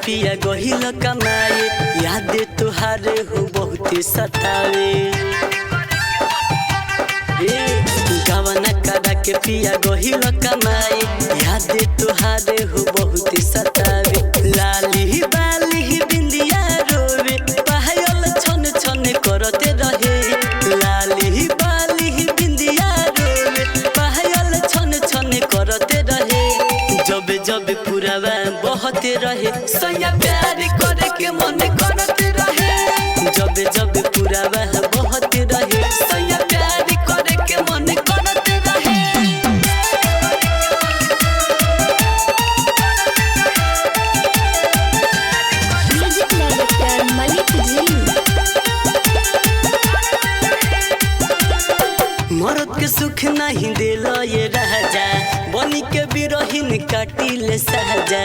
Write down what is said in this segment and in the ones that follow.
पिया गहिल कमाए, याद तुहारे हो बहुत सतावे। गवना करा के पिया गहिल कमाए, याद तुहारे हो बहुत सतावे। लाली बाली बिंदिया रोवे, पायल छन छन करते रहे। लाली बाली बिंदिया रोवे, पायल छन छन करते रहे। जब जब पुरावा बहते रहे, सैया प्यार करे के मन करते रहे। जब जब पुरावा बहते रहे, सैया प्यार करे के मन करते रहे। Music director Malik ji. मरद के सुख नहीं दिल ये राजा, बनी के बिरहिन काटिल सहजा।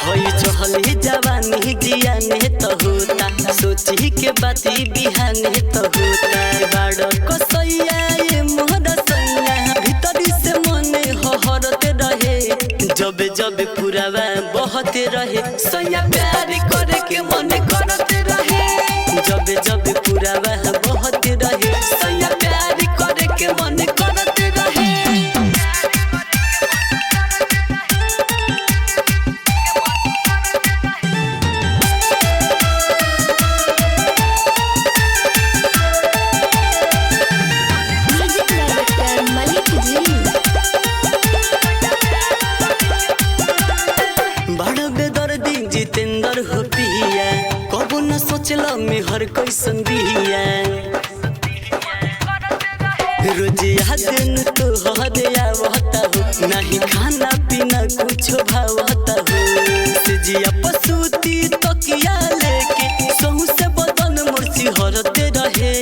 होई चहली जवानी जियाने तो होता, सोची के बाती बिहाने तो होता। बाड़ को सैया ये मोहरा सैया, भीतरी से मने हहरते रहे। जब जब पुरावा बहते रहे, सैया प्यार करे के मन करते रहे। जब जब पुरावा बहते रहे, सैया प्यार करे के मन करते रहे। Music director Malik ji. बड़ बेदर्दी जितेंद्र हो पिया, कबो न सोचला मेहर कैसन बिया। रोज याद न तो हद आवता हो, नहीं खाना पीना कुछ भावता हो। जिया पसूती तकिया लेके, सहू से बदन मुर्सी हरते रहे।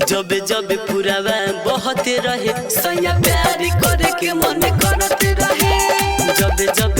जब जब पुरावा बहते रहे, सैया प्यार करे के मन करते रहे। जब जब